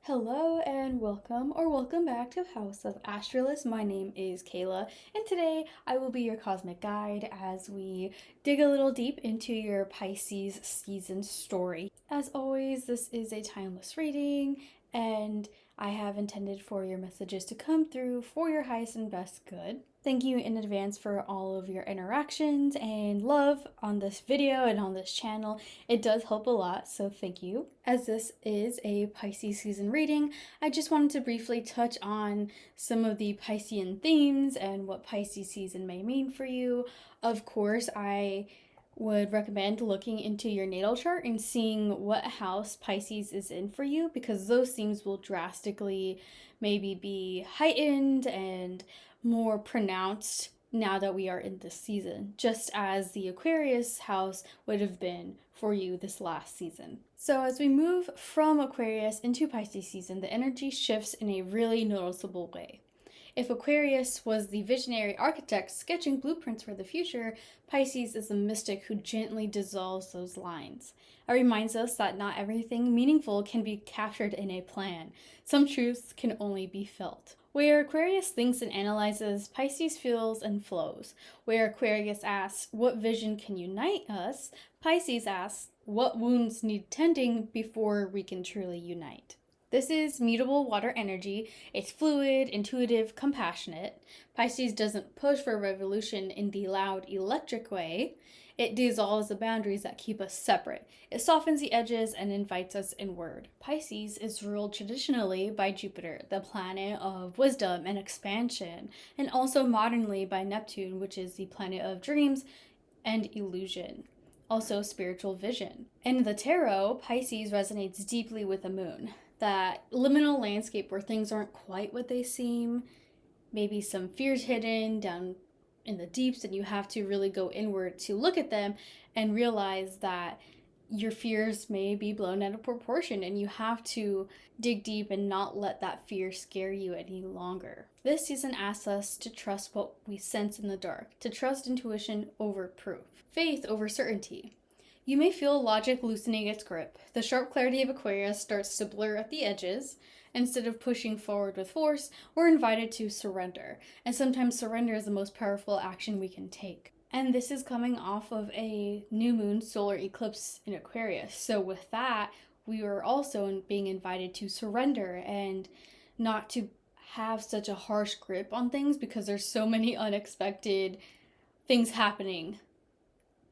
Hello and welcome back to House of Astralis. My name is Kayla, and today I will be your cosmic guide as we dig a little deep into your Pisces season story. As always, this is a timeless reading, and I have intended for your messages to come through for your highest and best good. Thank you in advance for all of your interactions and love on this video and on this channel. It does help a lot, so thank you. As this is a Pisces season reading, I just wanted to briefly touch on some of the Piscean themes and what Pisces season may mean for you. Of course, I would recommend looking into your natal chart and seeing what house Pisces is in for you, because those themes will drastically maybe be heightened and more pronounced now that we are in this season, just as the Aquarius house would have been for you this last season. So as we move from Aquarius into Pisces season, the energy shifts in a really noticeable way. If Aquarius was the visionary architect sketching blueprints for the future, Pisces is the mystic who gently dissolves those lines. It reminds us that not everything meaningful can be captured in a plan. Some truths can only be felt. Where Aquarius thinks and analyzes, Pisces feels and flows. Where Aquarius asks, what vision can unite us? Pisces asks, what wounds need tending before we can truly unite? This is mutable water energy. It's fluid, intuitive, compassionate. Pisces doesn't push for revolution in the loud, electric way. It dissolves the boundaries that keep us separate. It softens the edges and invites us inward. Pisces is ruled traditionally by Jupiter, the planet of wisdom and expansion, and also modernly by Neptune, which is the planet of dreams and illusion. Also spiritual vision. In the tarot, Pisces resonates deeply with the moon. That liminal landscape where things aren't quite what they seem, maybe some fears hidden down in the deeps, and you have to really go inward to look at them and realize that your fears may be blown out of proportion, and you have to dig deep and not let that fear scare you any longer. This season asks us to trust what we sense in the dark, to trust intuition over proof, faith over certainty. You may feel logic loosening its grip. The sharp clarity of Aquarius starts to blur at the edges. Instead of pushing forward with force, we're invited to surrender. And sometimes surrender is the most powerful action we can take. And this is coming off of a new moon solar eclipse in Aquarius. So with that, we are also being invited to surrender and not to have such a harsh grip on things, because there's so many unexpected things happening.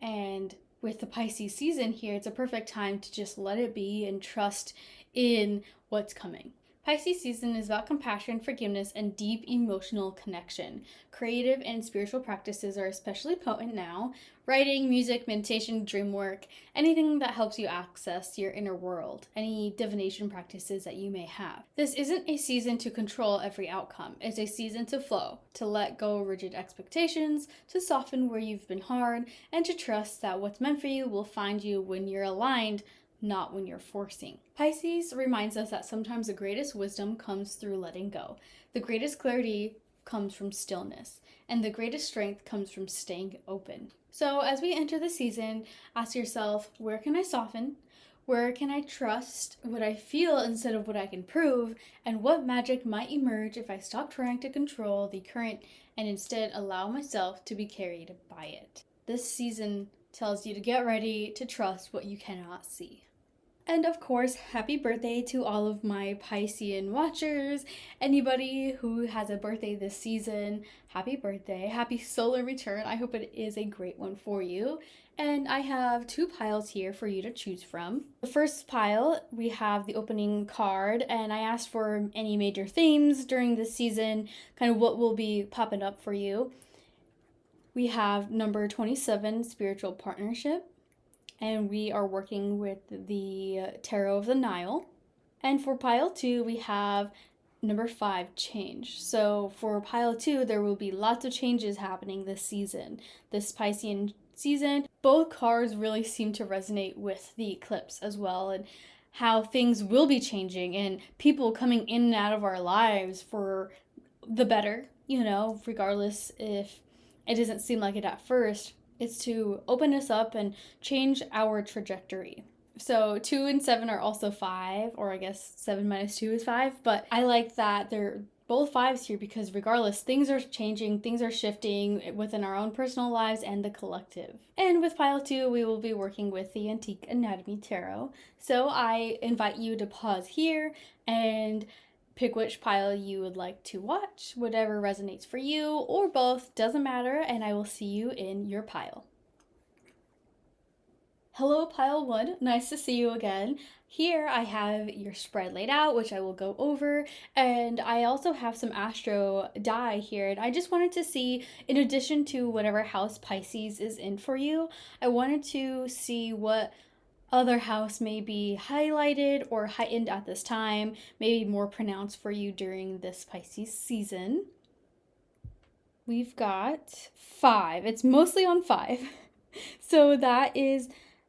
And with the Pisces season here, it's a perfect time to just let it be and trust in what's coming. Pisces season is about compassion, forgiveness, and deep emotional connection. Creative and spiritual practices are especially potent now. Writing, music, meditation, dream work, anything that helps you access your inner world, any divination practices that you may have. This isn't a season to control every outcome. It's a season to flow, to let go of rigid expectations, to soften where you've been hard, and to trust that what's meant for you will find you when you're aligned, not when you're forcing. Pisces reminds us that sometimes the greatest wisdom comes through letting go. The greatest clarity comes from stillness, and the greatest strength comes from staying open. So as we enter the season, ask yourself, where can I soften? Where can I trust what I feel instead of what I can prove? And what magic might emerge if I stop trying to control the current and instead allow myself to be carried by it? This season tells you to get ready to trust what you cannot see. And of course, happy birthday to all of my Piscean watchers. Anybody who has a birthday this season, happy birthday, happy solar return. I hope it is a great one for you. And I have two piles here for you to choose from. The first pile, we have the opening card, and I asked for any major themes during this season, kind of what will be popping up for you. We have number 27, spiritual partnership. And we are working with the Tarot of the Nile. And for pile 2, we have number 5, change. So for pile 2, there will be lots of changes happening this season. This Piscean season, both cards really seem to resonate with the eclipse as well, and how things will be changing and people coming in and out of our lives for the better, regardless if it doesn't seem like it at first. It's to open us up and change our trajectory. So 2 and 7 are also 5, or I guess 7 minus 2 is 5. But I like that they're both 5s here because regardless, things are changing, things are shifting within our own personal lives and the collective. And with pile 2, we will be working with the Antique Anatomy Tarot. So I invite you to pause here and pick which pile you would like to watch, whatever resonates for you, or both, doesn't matter, and I will see you in your pile. Hello, pile 1. Nice to see you again. Here I have your spread laid out, which I will go over, and I also have some astro die here, and I just wanted to see, in addition to whatever house Pisces is in for you, I wanted to see what other house may be highlighted or heightened at this time, maybe more pronounced for you during this Pisces season. We've got 5. It's mostly on 5. So that is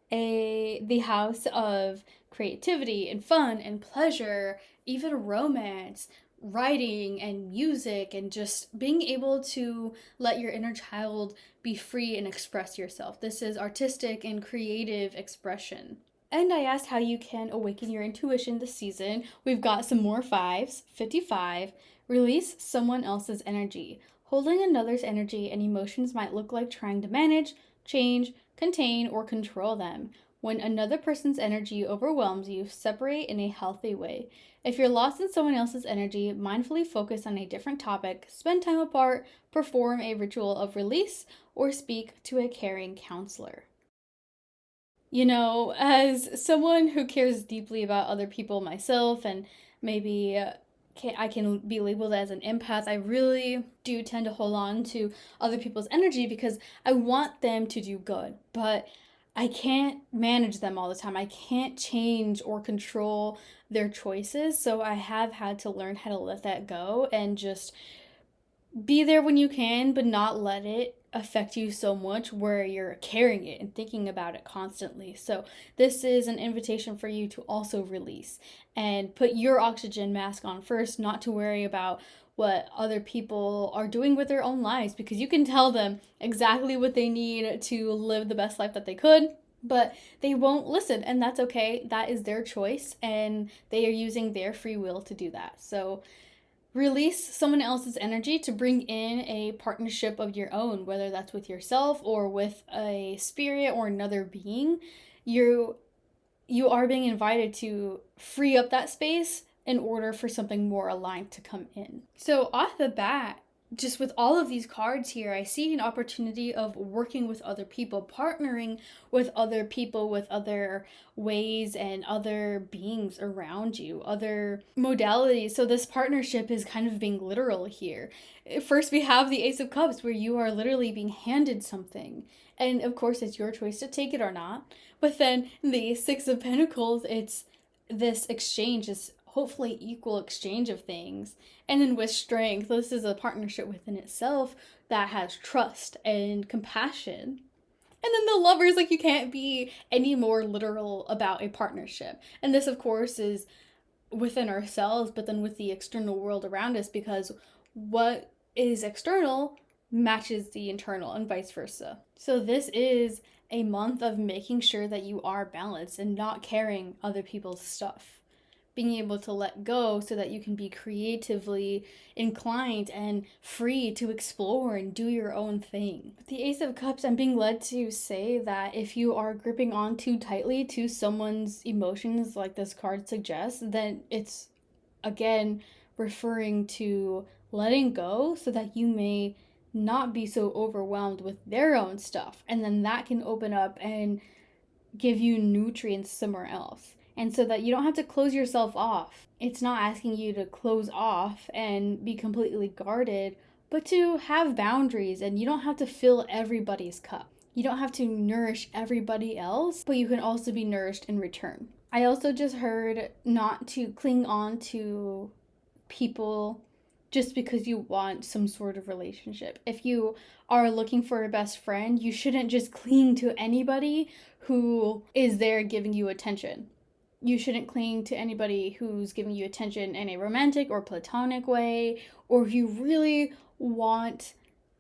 the house of creativity and fun and pleasure, even romance, writing and music, and just being able to let your inner child be free and express yourself. This is artistic and creative expression. And I asked how you can awaken your intuition this season. We've got some more 5s. 55. Release someone else's energy. Holding another's energy and emotions might look like trying to manage, change, contain, or control them. When another person's energy overwhelms you, separate in a healthy way. If you're lost in someone else's energy, mindfully focus on a different topic, spend time apart, perform a ritual of release, or speak to a caring counselor. You know, as someone who cares deeply about other people myself, and maybe I can be labeled as an empath, I really do tend to hold on to other people's energy because I want them to do good, but I can't manage them all the time. I can't change or control their choices, so I have had to learn how to let that go and just be there when you can, but not let it affect you so much where you're carrying it and thinking about it constantly. So this is an invitation for you to also release and put your oxygen mask on first, not to worry about what other people are doing with their own lives, because you can tell them exactly what they need to live the best life that they could, but they won't listen, and that's okay. That is their choice, and they are using their free will to do that. So release someone else's energy to bring in a partnership of your own, whether that's with yourself or with a spirit or another being. You are being invited to free up that space in order for something more aligned to come in. So off the bat, just with all of these cards here, I see an opportunity of working with other people, partnering with other people, with other ways and other beings around you, other modalities. So this partnership is kind of being literal here. First, we have the Ace of Cups, where you are literally being handed something. And of course, it's your choice to take it or not. But then the Six of Pentacles, it's this exchange, this hopefully equal exchange of things. And then with Strength, this is a partnership within itself that has trust and compassion. And then the Lovers, like, you can't be any more literal about a partnership. And this, of course, is within ourselves, but then with the external world around us, because what is external matches the internal and vice versa. So this is a month of making sure that you are balanced and not carrying other people's stuff. Being able to let go so that you can be creatively inclined and free to explore and do your own thing. With the Ace of Cups, I'm being led to say that if you are gripping on too tightly to someone's emotions, like this card suggests, then it's, again, referring to letting go so that you may not be so overwhelmed with their own stuff. And then that can open up and give you nutrients somewhere else. And so that you don't have to close yourself off. It's not asking you to close off and be completely guarded, but to have boundaries, and you don't have to fill everybody's cup. You don't have to nourish everybody else, but you can also be nourished in return. I also just heard not to cling on to people just because you want some sort of relationship. If you are looking for a best friend, you shouldn't just cling to anybody who is there giving you attention. You shouldn't cling to anybody who's giving you attention in a romantic or platonic way, or if you really want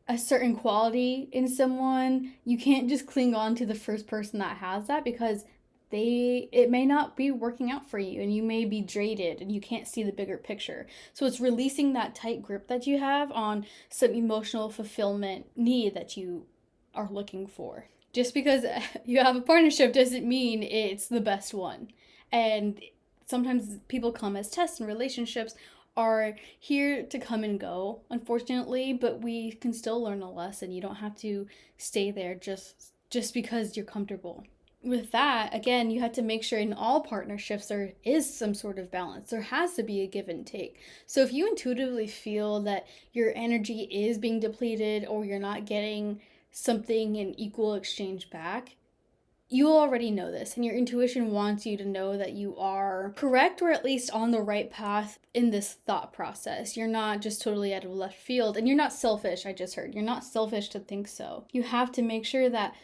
a certain quality in someone, you can't just cling on to the first person that has that, because it may not be working out for you, and you may be jaded and you can't see the bigger picture. So it's releasing that tight grip that you have on some emotional fulfillment need that you are looking for. Just because you have a partnership doesn't mean it's the best one. And sometimes people come as tests, and relationships are here to come and go, unfortunately, but we can still learn a lesson. You don't have to stay there just because you're comfortable. With that, again, you have to make sure in all partnerships there is some sort of balance. There has to be a give and take. So if you intuitively feel that your energy is being depleted or you're not getting something in equal exchange back, you already know this, and your intuition wants you to know that you are correct, or at least on the right path in this thought process. You're not just totally out of left field, and you're not selfish. I just heard you're not selfish to think so. You have to make sure that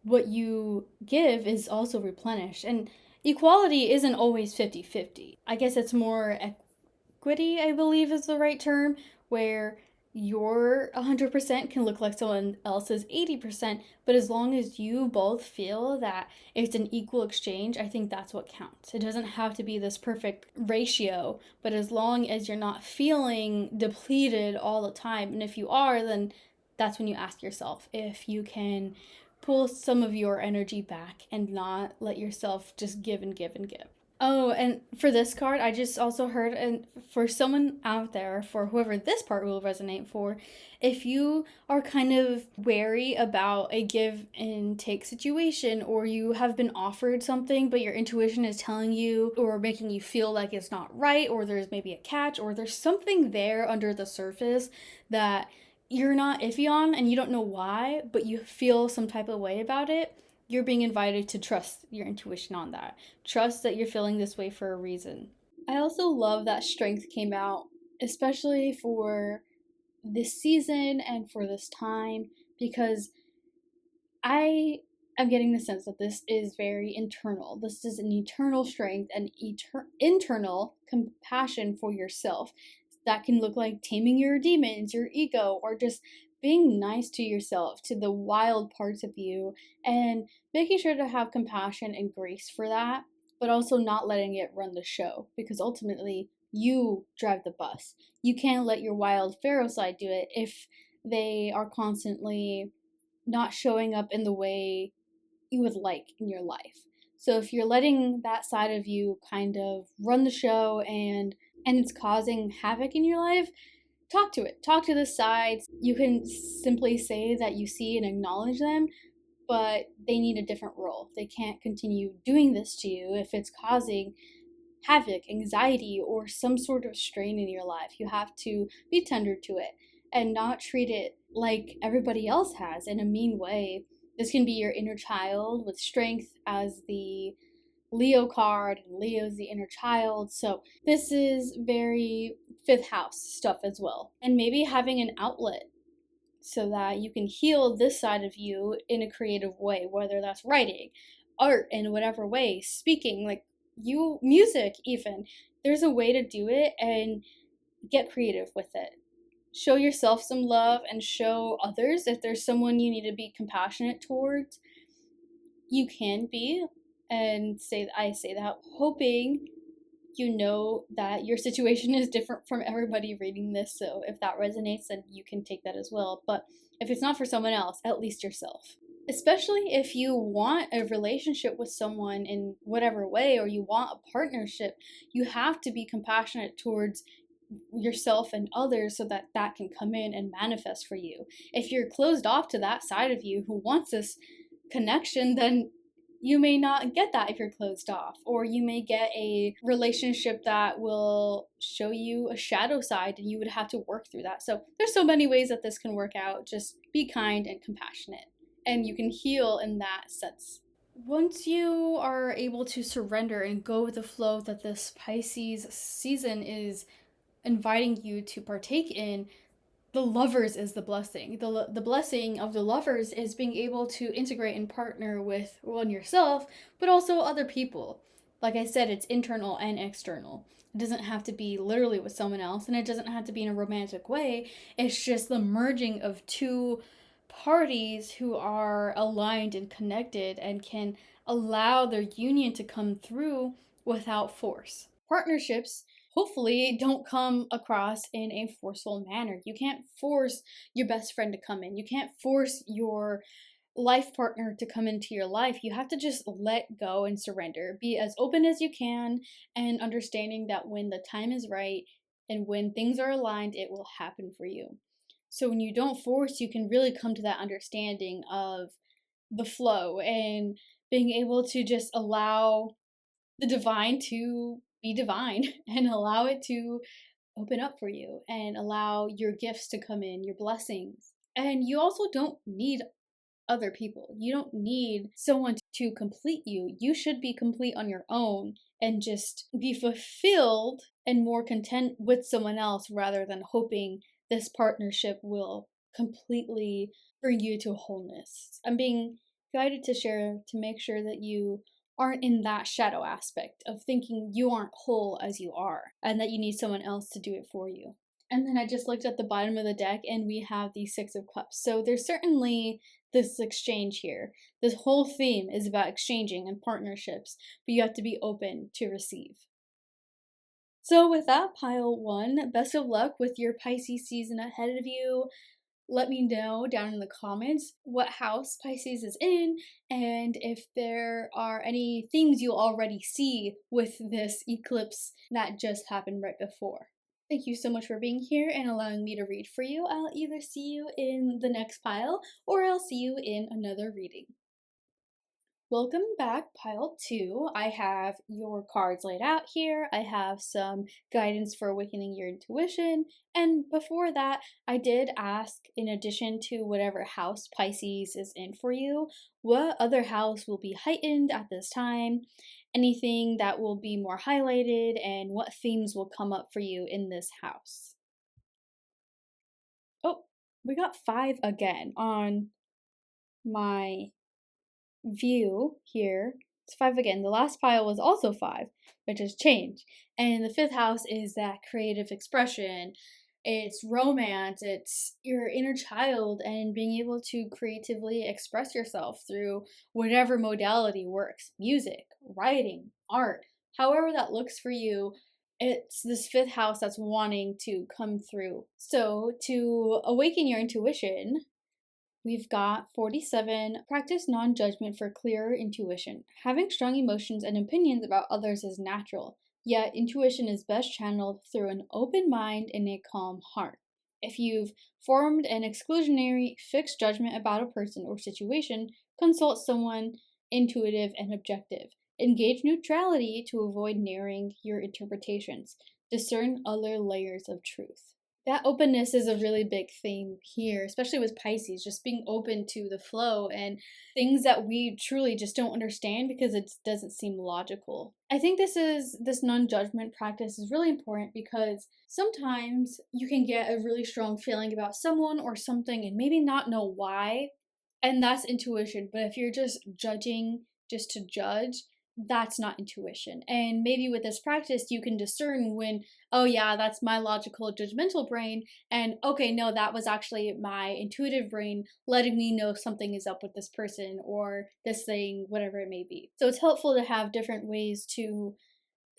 what you give is also replenished, and equality isn't always 50-50. I guess it's more equity, I believe is the right term, where your 100% can look like someone else's 80%, but as long as you both feel that it's an equal exchange, I think that's what counts. It doesn't have to be this perfect ratio, but as long as you're not feeling depleted all the time, and if you are, then that's when you ask yourself if you can pull some of your energy back and not let yourself just give and give and give. Oh, and for this card, I just also heard, and for someone out there, for whoever this part will resonate for, if you are kind of wary about a give and take situation, or you have been offered something, but your intuition is telling you or making you feel like it's not right, or there's maybe a catch, or there's something there under the surface that you're not iffy on and you don't know why, but you feel some type of way about it, you're being invited to trust your intuition on that. Trust that you're feeling this way for a reason. I also love that strength came out, especially for this season and for this time, because I am getting the sense that this is very internal. This is an eternal strength and internal compassion for yourself. That can look like taming your demons, your ego, or just being nice to yourself, to the wild parts of you, and making sure to have compassion and grace for that, but also not letting it run the show, because ultimately you drive the bus. You can't let your wild pharaoh side do it if they are constantly not showing up in the way you would like in your life. So if you're letting that side of you kind of run the show and it's causing havoc in your life, talk to it. Talk to the sides. You can simply say that you see and acknowledge them, but they need a different role. They can't continue doing this to you if it's causing havoc, anxiety, or some sort of strain in your life. You have to be tender to it and not treat it like everybody else has in a mean way. This can be your inner child with strength as the Leo card, and Leo's the inner child. So this is very fifth house stuff as well. And maybe having an outlet so that you can heal this side of you in a creative way, whether that's writing, art in whatever way, speaking, like you, music even. There's a way to do it and get creative with it. Show yourself some love and show others. If there's someone you need to be compassionate towards, you can be. And I say that hoping you know that your situation is different from everybody reading this. So if that resonates, then you can take that as well. But if it's not for someone else, at least yourself. Especially if you want a relationship with someone in whatever way, or you want a partnership, you have to be compassionate towards yourself and others so that that can come in and manifest for you. If you're closed off to that side of you who wants this connection, then you may not get that if you're closed off, or you may get a relationship that will show you a shadow side and you would have to work through that. So there's so many ways that this can work out. Just be kind and compassionate, and you can heal in that sense. Once you are able to surrender and go with the flow that this Pisces season is inviting you to partake in, the lovers is the blessing. The blessing of the lovers is being able to integrate and partner with one yourself, but also other people. Like I said, it's internal and external. It doesn't have to be literally with someone else, and it doesn't have to be in a romantic way. It's just the merging of two parties who are aligned and connected and can allow their union to come through without force. Partnerships hopefully don't come across in a forceful manner. You can't force your best friend to come in. You can't force your life partner to come into your life. You have to just let go and surrender. Be as open as you can and understanding that when the time is right and when things are aligned, it will happen for you. So when you don't force, you can really come to that understanding of the flow and being able to just allow the divine to be divine and allow it to open up for you and allow your gifts to come in, your blessings. And you also don't need other people. You don't need someone to complete you. You should be complete on your own and just be fulfilled and more content with someone else rather than hoping this partnership will completely bring you to wholeness. I'm being guided to share to make sure that you aren't in that shadow aspect of thinking you aren't whole as you are and that you need someone else to do it for you. And then I just looked at the bottom of the deck and we have the Six of Cups. So there's certainly this exchange here. This whole theme is about exchanging and partnerships, but you have to be open to receive. So with that, pile one, best of luck with your Pisces season ahead of you. Let me know down in the comments what house Pisces is in and if there are any themes you already see with this eclipse that just happened right before. Thank you so much for being here and allowing me to read for you. I'll either see you in the next pile or I'll see you in another reading. Welcome back, pile two. I have your cards laid out here. I have some guidance for awakening your intuition. And before that, I did ask, in addition to whatever house Pisces is in for you, what other house will be heightened at this time? Anything that will be more highlighted, and what themes will come up for you in this house? Oh, we got 5 again on my view here. It's 5 again. The last pile was also 5, which has changed. And the 5th house is that creative expression. It's romance, it's your inner child and being able to creatively express yourself through whatever modality works. Music, writing, art, however that looks for you. It's this 5th house that's wanting to come through. So to awaken your intuition, we've got 47. Practice non judgment for clearer intuition. Having strong emotions and opinions about others is natural, yet intuition is best channeled through an open mind and a calm heart. If you've formed an exclusionary, fixed judgment about a person or situation, consult someone intuitive and objective. Engage neutrality to avoid narrowing your interpretations. Discern other layers of truth. That openness is a really big theme here, especially with Pisces, just being open to the flow and things that we truly just don't understand because it doesn't seem logical. I think this non-judgment practice is really important because sometimes you can get a really strong feeling about someone or something and maybe not know why, and that's intuition. But if you're just judging just to judge, that's not intuition. And maybe with this practice, you can discern when, oh yeah, that's my logical judgmental brain, and okay, no, that was actually my intuitive brain letting me know something is up with this person or this thing, whatever it may be. So it's helpful to have different ways to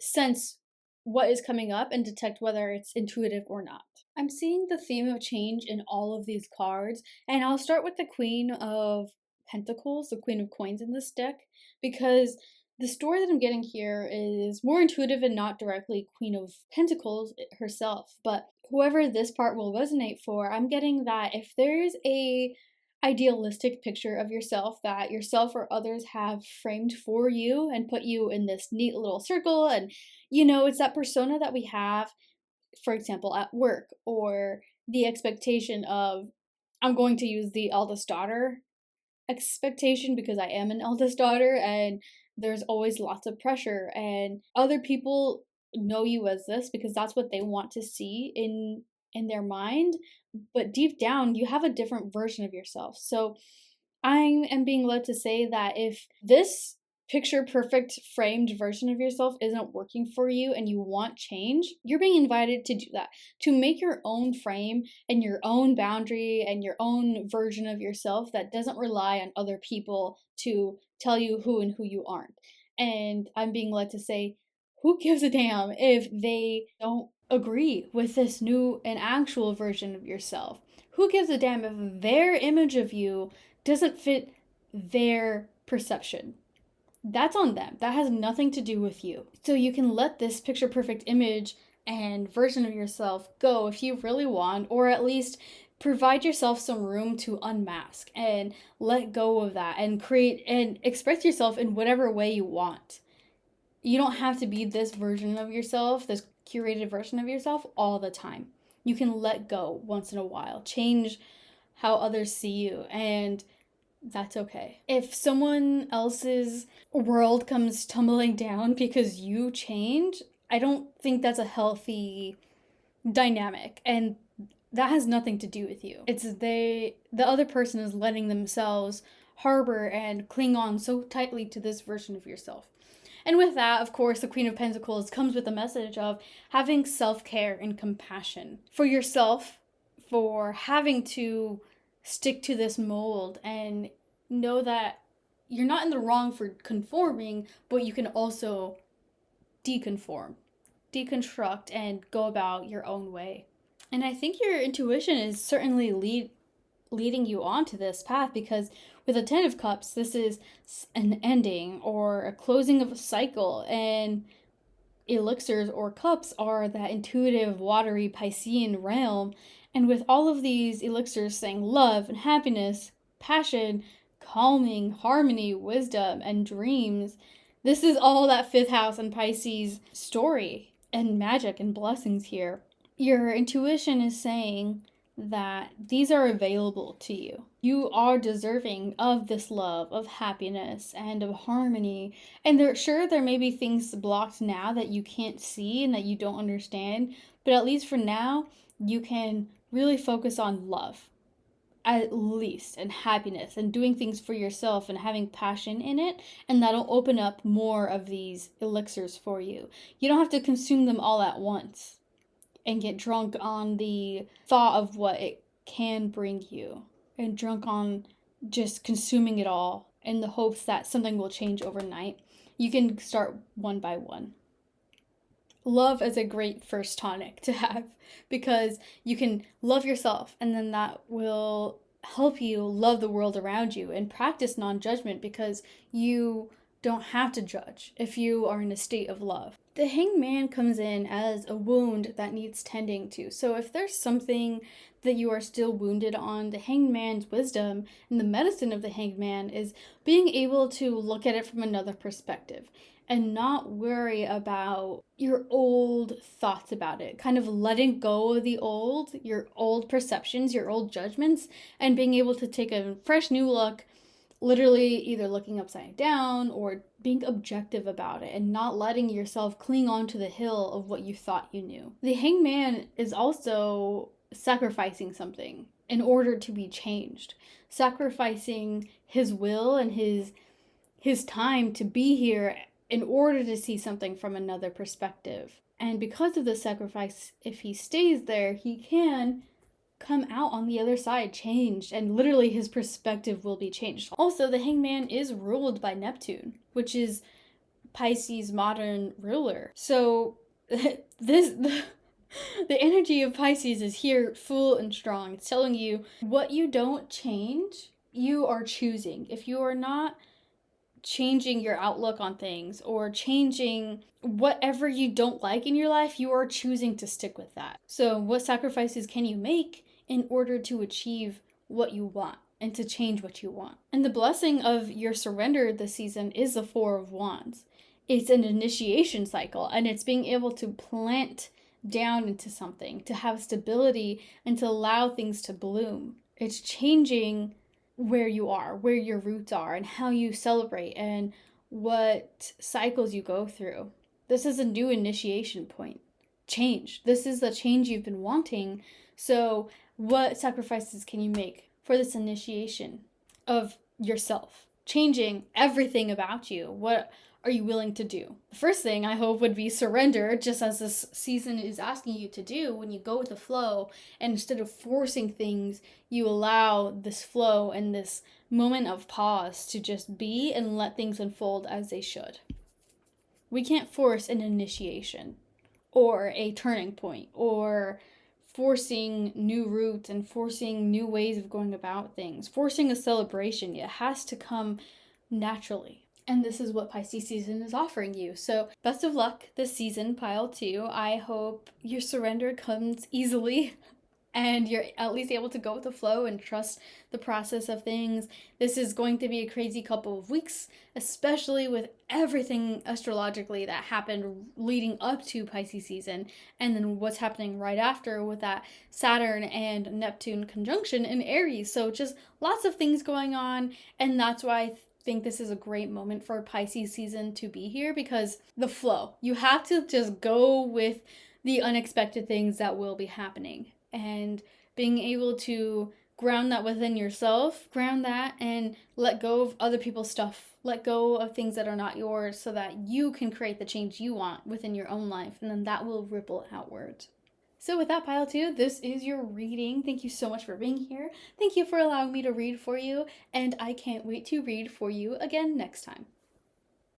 sense what is coming up and detect whether it's intuitive or not. I'm seeing the theme of change in all of these cards, and I'll start with the Queen of Pentacles, the Queen of Coins in this deck, because the story that I'm getting here is more intuitive and not directly Queen of Pentacles herself, but whoever this part will resonate for, I'm getting that if there's a idealistic picture of yourself that yourself or others have framed for you and put you in this neat little circle, and it's that persona that we have, for example, at work, or the expectation of, I'm going to use the eldest daughter expectation because I am an eldest daughter and there's always lots of pressure, and other people know you as this because that's what they want to see in their mind, but deep down you have a different version of yourself. So I am being led to say that if this picture perfect framed version of yourself isn't working for you and you want change, you're being invited to do that, to make your own frame and your own boundary and your own version of yourself that doesn't rely on other people to tell you who and who you aren't. And I'm being led to say, who gives a damn if they don't agree with this new and actual version of yourself? Who gives a damn if their image of you doesn't fit their perception? That's on them. That has nothing to do with you. So you can let this picture perfect image and version of yourself go if you really want, or at least provide yourself some room to unmask and let go of that and create and express yourself in whatever way you want. You don't have to be this version of yourself, this curated version of yourself all the time. You can let go once in a while, change how others see you, and that's okay. If someone else's world comes tumbling down because you change, I don't think that's a healthy dynamic, and that has nothing to do with you. It's the other person is letting themselves harbor and cling on so tightly to this version of yourself. And with that, of course, the Queen of Pentacles comes with a message of having self-care and compassion for yourself, for having to stick to this mold, and know that you're not in the wrong for conforming, but you can also deconform, deconstruct, and go about your own way. And I think your intuition is certainly leading you onto this path, because with the Ten of Cups, this is an ending or a closing of a cycle, and elixirs or cups are that intuitive, watery Piscean realm. And with all of these elixirs saying love and happiness, passion, calming, harmony, wisdom, and dreams, this is all that fifth house and Pisces story and magic and blessings here. Your intuition is saying that these are available to you. You are deserving of this love, of happiness, and of harmony. And there may be things blocked now that you can't see and that you don't understand, but at least for now, you can really focus on love, at least, and happiness, and doing things for yourself and having passion in it, and that'll open up more of these elixirs for you. You don't have to consume them all at once and get drunk on the thought of what it can bring you, and drunk on just consuming it all in the hopes that something will change overnight. You can start one by one. Love is a great first tonic to have, because you can love yourself, and then that will help you love the world around you and practice non-judgment, because you don't have to judge if you are in a state of love. The Hanged Man comes in as a wound that needs tending to. So if there's something that you are still wounded on, the Hanged Man's wisdom and the medicine of the Hanged Man is being able to look at it from another perspective and not worry about your old thoughts about it. Kind of letting go of your old perceptions, your old judgments, and being able to take a fresh new look, literally either looking upside down or being objective about it and not letting yourself cling onto the hill of what you thought you knew. The Hanged Man is also sacrificing something in order to be changed, sacrificing his will and his time to be here in order to see something from another perspective. And because of the sacrifice, if he stays there, he can come out on the other side changed, and literally his perspective will be changed. Also, the Hanged Man is ruled by Neptune, which is Pisces' modern ruler. So the energy of Pisces is here full and strong. It's telling you what you don't change, you are choosing. If you are not changing your outlook on things or changing whatever you don't like in your life, you are choosing to stick with that. So what sacrifices can you make in order to achieve what you want and to change what you want? And the blessing of your surrender this season is the Four of Wands. It's an initiation cycle, and it's being able to plant down into something, to have stability, and to allow things to bloom. It's changing where you are, where your roots are, and how you celebrate, and what cycles you go through. This is a new initiation point. Change. This is the change you've been wanting. So what sacrifices can you make for this initiation of yourself? changing everything about you. What are you willing to do? The first thing I hope would be surrender, just as this season is asking you to do when you go with the flow. And instead of forcing things, you allow this flow and this moment of pause to just be and let things unfold as they should. We can't force an initiation or a turning point or forcing new routes and forcing new ways of going about things, forcing a celebration. It has to come naturally. And this is what Pisces season is offering you. So best of luck this season, pile 2. I hope your surrender comes easily and you're at least able to go with the flow and trust the process of things. This is going to be a crazy couple of weeks, especially with everything astrologically that happened leading up to Pisces season, and then what's happening right after with that Saturn and Neptune conjunction in Aries. So just lots of things going on, and that's why I think this is a great moment for Pisces season to be here, because the flow. You have to just go with the unexpected things that will be happening. And being able to ground that within yourself, ground that and let go of other people's stuff, let go of things that are not yours so that you can create the change you want within your own life, and then that will ripple outward. So with that, pile 2, this is your reading. Thank you so much for being here. Thank you for allowing me to read for you, and I can't wait to read for you again next time.